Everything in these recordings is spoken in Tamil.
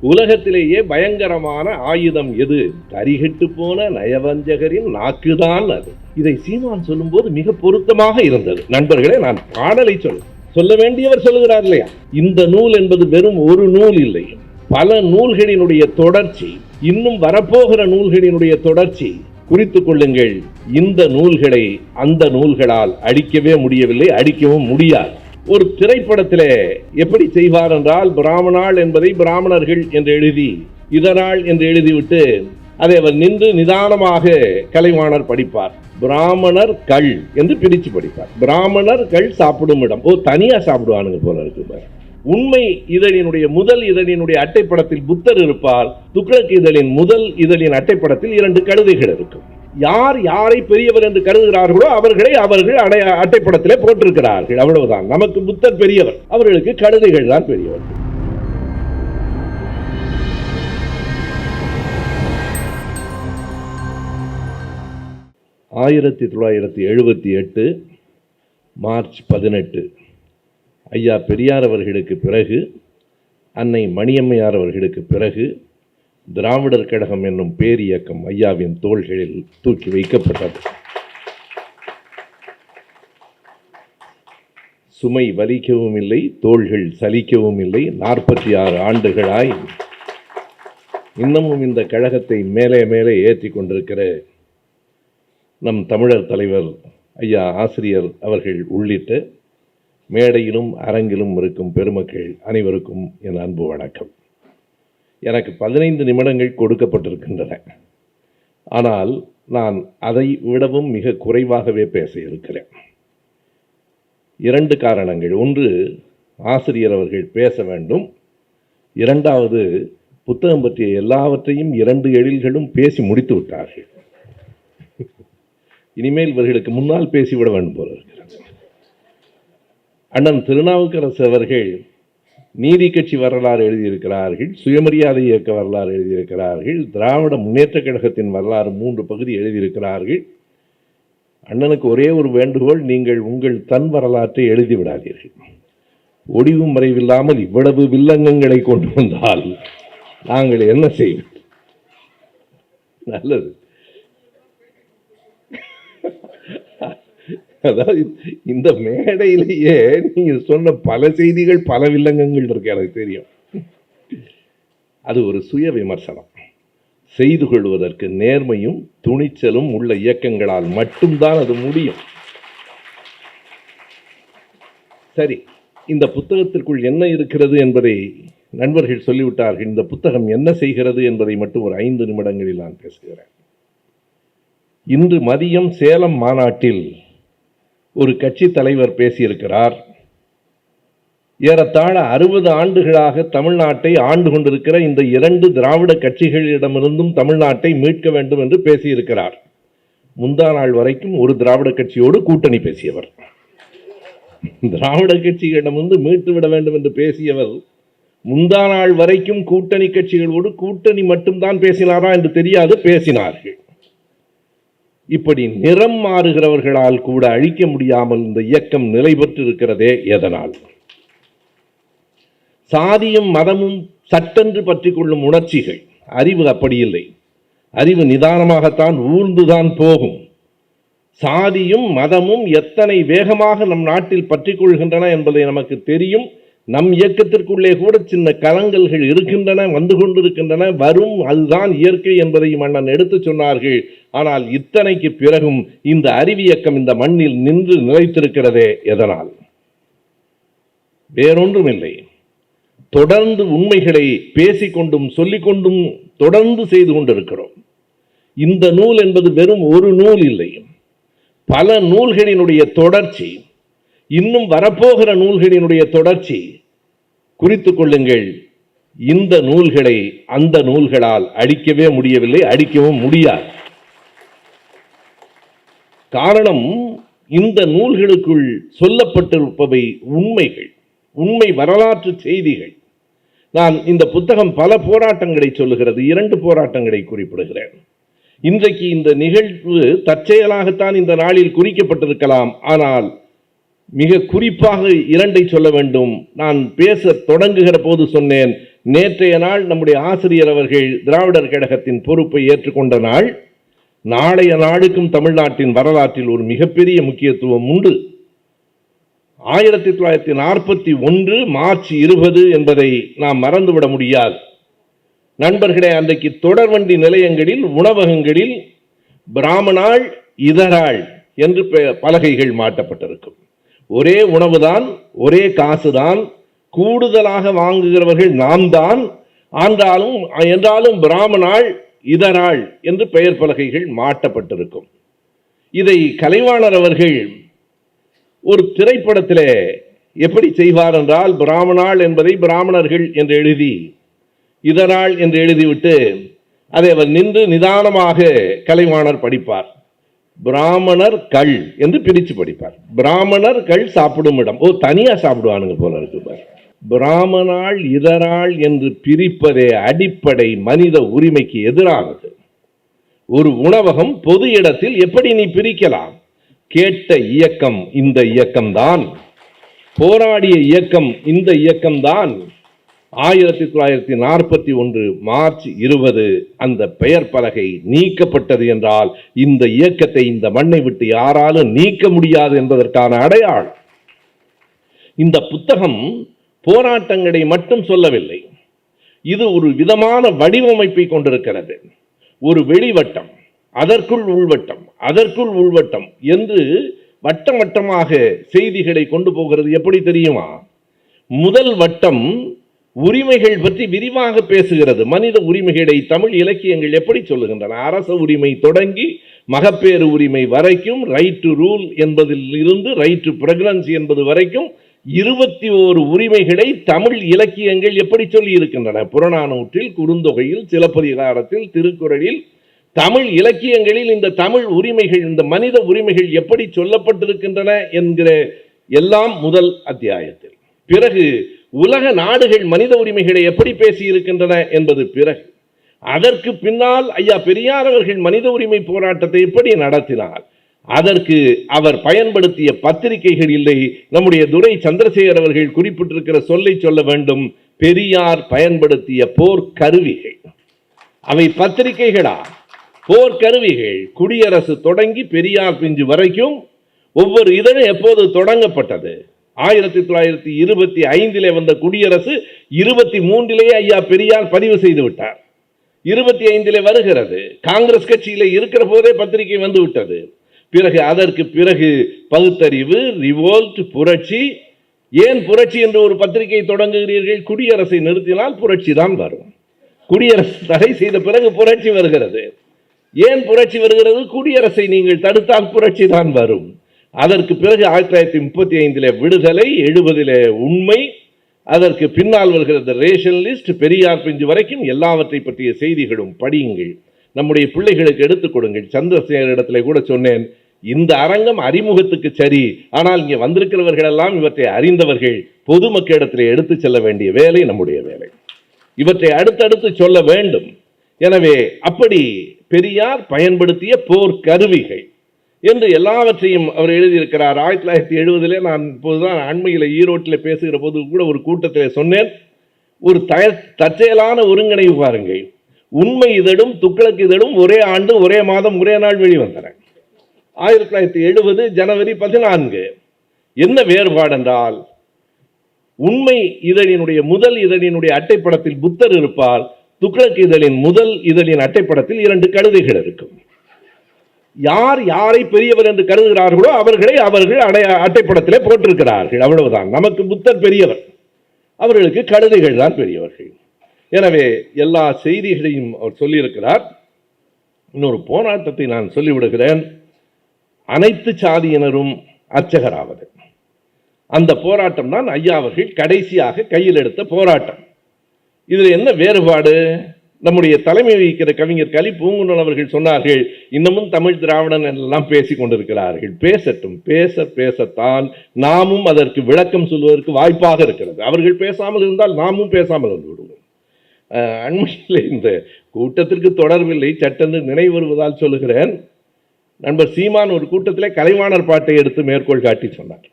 உலகத்திலேயே பயங்கரமான ஆயுதம் எது? கரிகெட்டு போன நயவஞ்சகரின் நாக்குதான் அது. இதை சீமான் சொல்லும் போது மிக பொருத்தமாக இருந்தது. நண்பர்களே, நான் பாடலை சொல்ல வேண்டியவர் சொல்லுகிறார் இல்லையா? இந்த நூல் என்பது வெறும் ஒரு நூல் இல்லை, பல நூல்களினுடைய தொடர்ச்சி, இன்னும் வரப்போகிற நூல்களினுடைய தொடர்ச்சி. குறித்துக் கொள்ளுங்கள், இந்த நூல்களை அந்த நூல்களால் அடிக்கவே முடியவில்லை, அடிக்கவும் முடியாது. ஒரு திரைப்படத்திலே எப்படி செய்வார் என்றால், பிராமணாள் என்பதை பிராமணர்கள் என்று எழுதி, இதனாள் என்று எழுதிவிட்டு அதை அவர் நின்று நிதானமாக கலைவாணர் படிப்பார். பிராமணர் கள் என்று பிரித்து படிப்பார். பிராமணர் கள் சாப்பிடும் இடம். தனியா சாப்பிடுவானுங்க போல இருக்கு. உண்மை இதழினுடைய முதல் இதழினுடைய அட்டைப்படத்தில் புத்தர் இருப்பார். துக்ளக் இதழின் முதல் இதழின் அட்டைப்படத்தில் 2 கழுதைகள் இருக்கும். யார் யாரை பெரியவர் என்று கருதுகிறார்களோ அவர்களை அவர்கள் அட்டைப்படத்திலே போட்டிருக்கிறார்கள். அவ்வளவுதான். நமக்கு புத்தர் பெரியவர், அவர்களுக்கு கழுதைகள் தான் பெரியவர். ஆயிரத்தி 1978 மார்ச் 18 ஐயா பெரியார் அவர்களுக்கு பிறகு, அன்னை மணியம்மையார் அவர்களுக்கு பிறகு, திராவிடர் கழகம் என்னும் பேரியக்கம் ஐயாவின் தோள்களில் தூக்கி வைக்கப்பட்டது. சுமை வலிக்கவும் இல்லை, தோள்கள் சலிக்கவும் இல்லை. 46 ஆண்டுகளாய் இன்னமும் இந்த கழகத்தை மேலே மேலே ஏற்றி கொண்டிருக்கிற நம் தமிழர் தலைவர் ஐயா ஆசிரியர் அவர்கள் உள்ளிட்ட மேடையிலும் அரங்கிலும் இருக்கும் பெருமக்கள் அனைவருக்கும் என் அன்பு வணக்கம். எனக்கு 15 நிமிடங்கள் கொடுக்கப்பட்டிருக்கின்றன. ஆனால் நான் அதை விடவும் மிக குறைவாகவே பேச இருக்கிறேன். 2 காரணங்கள். ஒன்று, ஆசிரியர் அவர்கள் பேச வேண்டும். 2வது, புத்தகம் பற்றிய எல்லாவற்றையும் 2 எழில்களும் பேசி முடித்து விட்டார்கள். இனிமேல் இவர்களுக்கு முன்னால் பேசிவிட வேண்டும் போல இருக்கிறது. அண்ணன் திருநாவுக்கரசு அவர்கள் நீதி கட்சி வரலாறு எழுதியிருக்கிறார்கள், சுயமரியாதை இயக்க வரலாறு எழுதியிருக்கிறார்கள், திராவிட முன்னேற்ற கழகத்தின் வரலாறு 3 பகுதி எழுதியிருக்கிறார்கள். அண்ணனுக்கு ஒரே ஒரு வேண்டுகோள், நீங்கள் உங்கள் தன் வரலாற்றை எழுதிவிடாதீர்கள். ஒடிவு மறைவில்லாமல் இவ்வளவு வில்லங்கங்களை கொண்டு வந்தால் நாங்கள் என்ன செய்வோம்? நல்லது. அதாவது இந்த மேடையிலேயே நீங்க சொன்ன பல செய்திகள், பல வில்லங்கங்கள் இருக்கு, எனக்கு தெரியும். அது ஒரு சுய விமர்சனம். செய்து கொள்வதற்கு நேர்மையும் துணிச்சலும் உள்ள இயக்கங்களால் மட்டும்தான் அது முடியும். சரி, இந்த புத்தகத்திற்குள் என்ன இருக்கிறது என்பதை நண்பர்கள் சொல்லிவிட்டார்கள். இந்த புத்தகம் என்ன செய்கிறது என்பதை மட்டும் ஒரு 5 நிமிடங்களில் நான் பேசுகிறேன். இன்று மதியம் சேலம் மாநாட்டில் ஒரு கட்சி தலைவர் பேசியிருக்கிறார். ஏறத்தாழ 60 ஆண்டுகளாக தமிழ்நாட்டை ஆண்டு கொண்டிருக்கிற இந்த 2 திராவிட கட்சிகளிடமிருந்தும் தமிழ்நாட்டை மீட்க வேண்டும் என்று பேசியிருக்கிறார். முந்தா நாள் வரைக்கும் ஒரு திராவிட கட்சியோடு கூட்டணி பேசியவர். திராவிட கட்சிகளிடமிருந்து மீட்டு விட வேண்டும் என்று பேசியவர் முந்தா நாள் வரைக்கும் கூட்டணி கட்சிகளோடு கூட்டணி மட்டும்தான் பேசினாரா என்று தெரியாது, பேசினார்கள். இப்படி நிறம் மாறுகிறவர்களால் கூட அழிக்க முடியாமல் இந்த இயக்கம் நிலை பெற்றிருக்கிறதே எதனால்? சாதியும் மதமும் சட்டென்று பற்றி கொள்ளும் உணர்ச்சிகள். அறிவு அப்படி இல்லை. அறிவு நிதானமாகத்தான் ஊர்ந்துதான் போகும். சாதியும் மதமும் எத்தனை வேகமாக நம் நாட்டில் பற்றி கொள்கின்றன என்பதை நமக்கு தெரியும். நம் இயக்கத்திற்குள்ளே கூட சின்ன கலங்கல்கள் இருக்கின்றன, வந்து கொண்டிருக்கின்றன, வரும். அதுதான் இயற்கை என்பதையும் அண்ணன் எடுத்து சொன்னார்கள். ஆனால் இத்தனைக்கு பிறகும் இந்த அறிவியக்கம் இந்த மண்ணில் நின்று நிலைத்திருக்கிறதே எதனால்? வேறொன்றும் இல்லை. தொடர்ந்து உண்மைகளை பேசிக்கொண்டும் சொல்லிக்கொண்டும் தொடர்ந்து செய்து கொண்டிருக்கிறோம். இந்த நூல் என்பது வெறும் ஒரு நூல் இல்லை, பல நூல்களினுடைய தொடர்ச்சி, இன்னும் வரப்போகிற நூல்களினுடைய தொடர்ச்சி. குறித்துக் கொள்ளுங்கள், இந்த நூல்களை அந்த நூல்களால் அடிக்கவே முடியவில்லை, அடிக்கவும் முடியாது. காரணம், இந்த நூல்களுக்குள் சொல்லப்பட்டிருப்பவை உண்மைகள், உண்மை வரலாற்று செய்திகள். நான் இந்த புத்தகம் பல போராட்டங்களை சொல்லுகிறது. 2 போராட்டங்களை குறிப்பிடுகிறேன். இன்றைக்கு இந்த நிகழ்வு தற்செயலாகத்தான் இந்த நாளில் குறிக்கப்பட்டிருக்கலாம். ஆனால் மிக குறிப்பாக 2 சொல்ல வேண்டும். நான் பேச தொடங்குகிற போது சொன்னேன், நேற்றைய நாள் நம்முடைய ஆசிரியர் அவர்கள் திராவிடர் கழகத்தின் பொறுப்பை ஏற்றுக்கொண்ட நாள். நாளைய நாளுக்கும் தமிழ்நாட்டின் வரலாற்றில் ஒரு மிகப்பெரிய முக்கியத்துவம் உண்டு. 1941 மார்ச் 20 என்பதை நாம் மறந்துவிட முடியாது. நண்பர்களே, அன்றைக்கு தொடர்வண்டி நிலையங்களில், உணவகங்களில் பிராமணாள் இதராள் என்று பலகைகள் மாட்டப்பட்டிருக்கும். ஒரே உணவுதான், ஒரே காசுதான், கூடுதலாக வாங்குகிறவர்கள் நாம் தான், என்றாலும் பிராமணாள் இதராள் என்று பெயர் பலகைகள் மாட்டப்பட்டிருக்கும். இதை கலைவாணர் அவர்கள் ஒரு திரைப்படத்திலே எப்படி செய்வார் என்றால், பிராமணாள் என்பதை பிராமணர்கள் என்று எழுதி இதராள் என்று எழுதிவிட்டு அதை அவர் நின்று நிதானமாக கலைவாணர் படிப்பார். பிராமணர் கள் என்று பிரித்து படிப்பார். பிராமணர் கள் சாப்பிடும் இடம். தனியா சாப்பிடுவானுங்க போல இருக்கு. பிராமணாள் இதராள் என்று பிரிப்பதே அடிப்படை மனித உரிமைக்கு எதிரானது. ஒரு உணவகம் பொது இடத்தில் எப்படி நீ பிரிக்கலாம்? கேட்ட இயக்கம் இந்த இயக்கம்தான், போராடிய இயக்கம் இந்த இயக்கம்தான். 1941 மார்ச் 20 அந்த பெயர் பலகை நீக்கப்பட்டது என்றால் இந்த இயக்கத்தை இந்த மண்ணை விட்டு யாராலும் நீக்க முடியாது என்பதற்கான அடையாளம். இந்த புத்தகம் போராட்டங்களை மட்டும் சொல்லவில்லை. இது ஒரு விதமான வடிவமைப்பை கொண்டிருக்கிறது. ஒரு வெளிவட்டம், அதற்குள் உள்வட்டம், அதற்குள் உள்வட்டம் என்று வட்டம் வட்டமாக செய்திகளை கொண்டு போகிறது. எப்படி தெரியுமா? முதல் வட்டம் உரிமைகள் பற்றி விரிவாக பேசுகிறது. மனித உரிமைகளை தமிழ் இலக்கியங்கள் எப்படி சொல்லுகின்றன? அரச உரிமை தொடங்கி மகப்பேறு உரிமை வரைக்கும், ரைட் டு ரூல் என்பதில் இருந்து ரைட் டு பிரெக்னன்சி என்பது வரைக்கும் 21 உரிமைகளை தமிழ் இலக்கியங்கள் எப்படி சொல்லி இருக்கின்றன. புறநானூற்றில், குறுந்தொகையில், சிலப்பதிகாரத்தில், திருக்குறளில், தமிழ் இலக்கியங்களில் இந்த தமிழ் உரிமைகள், இந்த மனித உரிமைகள் எப்படி சொல்லப்பட்டிருக்கின்றன என்கிற எல்லாம் முதல் அத்தியாயத்தில். பிறகு உலக நாடுகள் மனித உரிமைகளை எப்படி பேசி இருக்கின்றன என்பது பிறகு. அதற்கு பின்னால் ஐயா பெரியார் அவர்கள் மனித உரிமை போராட்டத்தை எப்படி நடத்தினார், அதற்கு அவர் பயன்படுத்திய பத்திரிகைகள் இல்லை. நம்முடைய துரை சந்திரசேகர் அவர்கள் குறிப்பிட்டிருக்கிற சொல்லை சொல்ல வேண்டும். பெரியார் பயன்படுத்திய போர்க்கருவிகள். அவை பத்திரிகைகளா? போர்க்கருவிகள். குடியரசு தொடங்கி பெரியார் பிஞ்சு வரைக்கும் ஒவ்வொரு இதழும் எப்போது தொடங்கப்பட்டது? 1925 வந்த குடியரசு 23 ஐயா பெரியார் பதிவு செய்து விட்டார். 25 வருகிறது. காங்கிரஸ் கட்சியில இருக்கிற போதே பத்திரிகை வந்து விட்டது. பிறகு அதற்கு பிறகு பகுத்தறிவு, ரிவோல்ட், புரட்சி. ஏன் புரட்சி என்று ஒரு பத்திரிகை தொடங்குகிறீர்கள்? குடியரசை நிறுத்தினால் புரட்சி தான் வரும். குடியரசு தடை செய்த பிறகு புரட்சி வருகிறது. ஏன் புரட்சி வருகிறது? குடியரசை நீங்கள் தடுத்தால் புரட்சி தான் வரும். அதற்கு பிறகு 1935 விடுதலை, 70 உண்மை, அதற்கு பின்னால் வருகிறது ரேஷன் லிஸ்ட், பெரியார் பிஞ்சு வரைக்கும் எல்லாவற்றை பற்றிய செய்திகளும் படியுங்கள். நம்முடைய பிள்ளைகளுக்கு எடுத்துக் கொடுங்கள். சந்திரசேகர் இடத்துல கூட சொன்னேன், இந்த அரங்கம் அறிமுகத்துக்கு சரி, ஆனால் இங்கே வந்திருக்கிறவர்கள் எல்லாம் இவற்றை அறிந்தவர்கள். பொதுமக்களிடத்தில் எடுத்து செல்ல வேண்டிய வேலை நம்முடைய வேலை. இவற்றை அடுத்தடுத்து சொல்ல வேண்டும். எனவே அப்படி பெரியார் பயன்படுத்திய போர்க்கருவிகள் என்று எல்லாவற்றையும் அவர் எழுதியிருக்கிறார். 1970 நான் இப்போதுதான் அண்மையில் ஈரோட்டில் பேசுகிற போது கூட ஒரு கூட்டத்தில் சொன்னேன். ஒரு தற்செயலான ஒருங்கிணைவு பாருங்கள். உண்மை இதழும் துக்ளக் இதழும் ஒரே ஆண்டு, ஒரே மாதம், ஒரே நாள் வெளிவந்தன. 1970 ஜனவரி 14. என்ன வேறுபாடு என்றால், உண்மை இதழினுடைய முதல் இதழினுடைய அட்டைப்படத்தில் புத்தர் இருப்பார். துக்ளக் இதழின் முதல் இதழின் அட்டைப்படத்தில் 2 கழுதைகள் இருக்கும். யார் யாரை பெரியவர் என்று கருதுகிறார்களோ அவர்களை அவர்கள் அட்டைப்படத்திலே போட்டிருக்கிறார்கள். அவ்வளவுதான். நமக்கு புத்தர் பெரியவர், அவர்களுக்கு கழுதைகள் தான் பெரியவர்கள். எனவே எல்லா செய்திகளையும் அவர் சொல்லியிருக்கிறார். இன்னொரு போராட்டத்தை நான் சொல்லிவிடுகிறேன். அனைத்து சாதியினரும் அர்ச்சகராவது. அந்த போராட்டம் தான் ஐயா அவர்கள் கடைசியாக கையில் எடுத்த போராட்டம். இதில் என்ன வேறுபாடு? நம்முடைய தலைமை வகிக்கிற கவிஞர் கலி பூங்குன்றன் அவர்கள் சொன்னார்கள், இன்னமும் தமிழ் திராவிடன் எல்லாம் பேசிக் கொண்டிருக்கிறார்கள். பேசட்டும், பேசத்தான் நாமும் அதற்கு விளக்கம் சொல்வதற்கு வாய்ப்பாக இருக்கிறது. அவர்கள் பேசாமல் இருந்தால் நாமும் பேசாமல் வந்து விடுவோம். அண்மையில் இந்த கூட்டத்திற்கு தொடர்பில்லை, சட்டென்று நினைவு வருவதால் சொல்லுகிறேன். நண்பர் சீமான் ஒரு கூட்டத்திலே கலைவாணர் பாட்டை எடுத்து மேற்கோள் காட்டி சொன்னார்.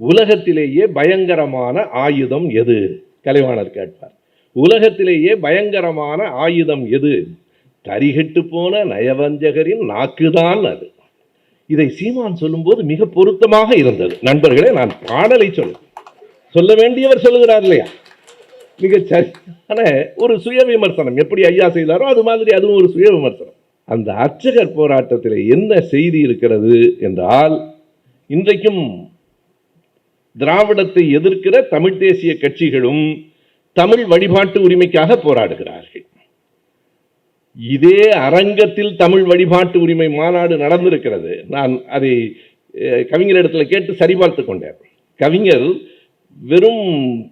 உலகத்திலேயே பயங்கரமான ஆயுதம் எது? கலைவாணர் கேட்பார். உலகத்திலேயே பயங்கரமான ஆயுதம் எது? தரிகெட்டு போன நயவஞ்சகரின் நாக்குதான் அது. இதை சீமான் சொல்லும்போது மிக பொருத்தமாக இருந்தது. நண்பர்களே, நான் பாடலை சொல்ல வேண்டியவர் சொல்லுகிறார் இல்லையா? மிக சரியான ஒரு சுய விமர்சனம். எப்படி ஐயா செய்தாரோ அது மாதிரி அதுவும் ஒரு சுய விமர்சனம். அந்த அர்ச்சகர் போராட்டத்தில் என்ன செய்தி இருக்கிறது என்றால், இன்றைக்கும் திராவிடத்தை எதிர்க்கிற தமிழ் தேசிய கட்சிகளும் தமிழ் வழிபாட்டு உரிமைக்காக போராடுகிறார்கள். இதே அரங்கத்தில் தமிழ் வழிபாட்டு உரிமை மாநாடு நடந்திருக்கிறது. நான் அதை கவிஞரிடத்தில் கேட்டு சரிபார்த்து கொண்டேன். கவிஞர் வெறும்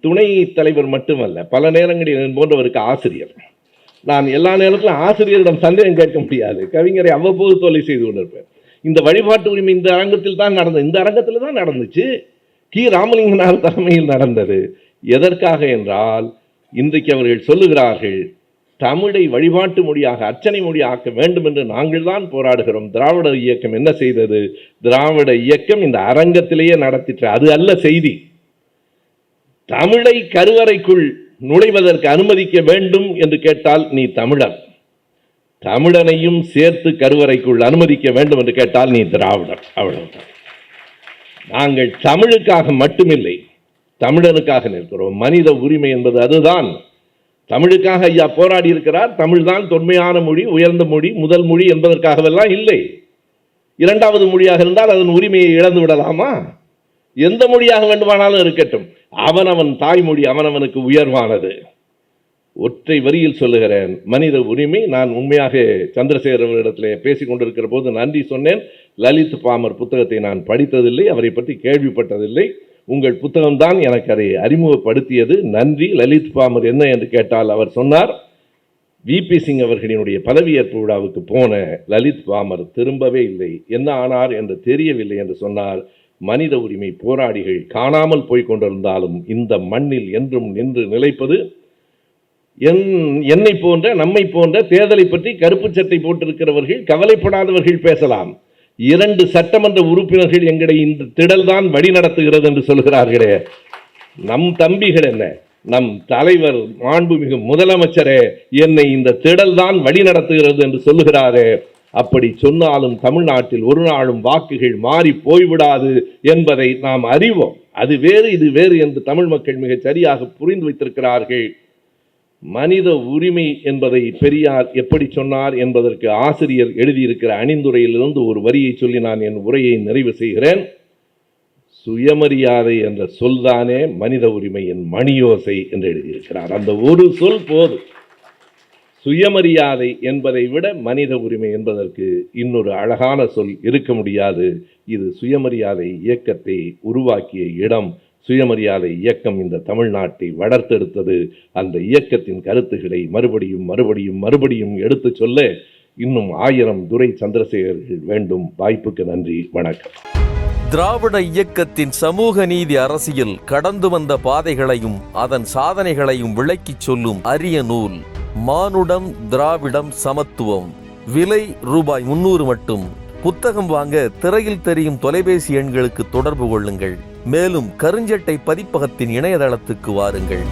துணை தலைவர் மட்டுமல்ல, பல நேரங்களில் போன்றவருக்கு ஆசிரியர். நான் எல்லா நேரத்திலும் ஆசிரியரிடம் சந்தேகம் கேட்க முடியாது. கவிஞரை அவ்வப்போது தொலை செய்து கொண்டிருப்பேன். இந்த வழிபாட்டு உரிமை இந்த அரங்கத்தில் தான் நடந்தது, இந்த அரங்கத்தில் தான் நடந்துச்சு. கி ராமலிங்கனார் தலைமையில் நடந்தது. எதற்காக என்றால், இன்றைக்கு அவர்கள் சொல்லுகிறார்கள், தமிழை வழிபாட்டு மொழியாக, அர்ச்சனை மொழியாக்க வேண்டும் என்று நாங்கள் தான் போராடுகிறோம். திராவிட இயக்கம் என்ன செய்தது? திராவிட இயக்கம் இந்த அரங்கத்திலேயே நடத்திற்று. அது அல்ல செய்தி. தமிழை கருவறைக்குள் நுழைவதற்கு அனுமதிக்க வேண்டும் என்று கேட்டால் நீ தமிழர், தமிழனையும் சேர்த்து கருவறைக்குள் அனுமதிக்க வேண்டும் என்று கேட்டால் நீ திராவிடர். அவ்வளவுதான். நாங்கள் தமிழுக்காக மட்டுமில்லை, தமிழனுக்காக நிற்கிறோம். மனித உரிமை என்பது அதுதான். தமிழுக்காக ஐயா போராடி இருக்கிறார். தமிழ் தான் தொன்மையான மொழி, உயர்ந்த மொழி, முதல் மொழி என்பதற்காகவெல்லாம் இல்லை. இரண்டாவது மொழியாக இருந்தால் அதன் உரிமையை இழந்து விடலாமா? எந்த மொழியாக வேண்டுமானாலும் இருக்கட்டும், அவனவன் தாய்மொழி அவனவனுக்கு உயர்வானது. ஒற்றை வரியில் சொல்லுகிறேன், மனித உரிமை. நான் உண்மையாக சந்திரசேகரனிடத்திலே பேசிக் கொண்டிருக்கிற போது நன்றி சொன்னேன். லலித் பாமர் புத்தகத்தை நான் படித்ததில்லை, அவரை பற்றி கேள்விப்பட்டதில்லை. உங்கள் புத்தகம்தான் எனக்கு அதை அறிமுகப்படுத்தியது. நன்றி. லலித் பாமர் என்ன என்று கேட்டால் அவர் சொன்னார், விபி சிங் அவர்களினுடைய பதவியேற்பு விழாவுக்கு போன லலித் பாமர் திரும்பவே இல்லை, என்ன ஆனார் என்று தெரியவில்லை என்று சொன்னார். மனித உரிமை போராடிகள் காணாமல் போய்கொண்டிருந்தாலும் இந்த மண்ணில் என்றும் நின்று நிலைப்பது என்னை போன்ற, நம்மை போன்ற தேர்தலை பற்றி கருப்பு சட்டை போட்டிருக்கிறவர்கள், கவலைப்படாதவர்கள் பேசலாம். 2 சட்டமன்ற உறுப்பினர்கள் எங்களை இந்த திடல் தான் வழி நடத்துகிறது என்று சொல்கிறார்களே, நம் தம்பிகள் என்ன, நம் தலைவர் மாண்புமிகு முதலமைச்சரே என்னை இந்த திடல் தான் வழி நடத்துகிறது என்று சொல்லுகிறாரே, அப்படி சொன்னாலும் தமிழ்நாட்டில் ஒரு நாளும் வாக்குகள் மாறி போய்விடாது என்பதை நாம் அறிவோம். அது வேறு இது வேறு என்று தமிழ் மக்கள் மிக சரியாக புரிந்து வைத்திருக்கிறார்கள். மனித உரிமை என்பதை பெரியார் எப்படி சொன்னார் என்பதற்கு ஆசிரியர் எழுதியிருக்கிற அணிந்துரையிலிருந்து ஒரு வரியை சொல்லி நான் என் உரையை நிறைவு செய்கிறேன். சுயமரியாதை என்ற சொல்தானே மனித உரிமையின் மணியோசை என்று எழுதியிருக்கிறார். அந்த ஒரு சொல் போதும். சுயமரியாதை என்பதை விட மனித உரிமை என்பதற்கு இன்னொரு அழகான சொல் இருக்க முடியாது. இது சுயமரியாதை இயக்கத்தை உருவாக்கிய இடம். சுயமரியாதை இயக்கம் இந்த தமிழ்நாட்டை வளர்த்தெடுத்தது. அந்த இயக்கத்தின் கருத்துக்களை மறுபடியும் மறுபடியும் மறுபடியும் எடுத்து சொல்ல இன்னும் 1000 துரை சந்திரசேகர்கள் வேண்டும். வாய்ப்புக்கு நன்றி, வணக்கம். திராவிட இயக்கத்தின் சமூக நீதி அரசியல் கடந்து வந்த பாதைகளையும் அதன் சாதனைகளையும் விளக்கிச் சொல்லும் அரிய நூல் மானுடம் திராவிடம் சமத்துவம். விலை ரூபாய் 300 மட்டும். புத்தகம் வாங்க திரையில் தெரியும் தொலைபேசி எண்களுக்கு தொடர்பு கொள்ளுங்கள். மேலும் கருஞ்சட்டை பதிப்பகத்தின் இணையதளத்துக்கு வாருங்கள்.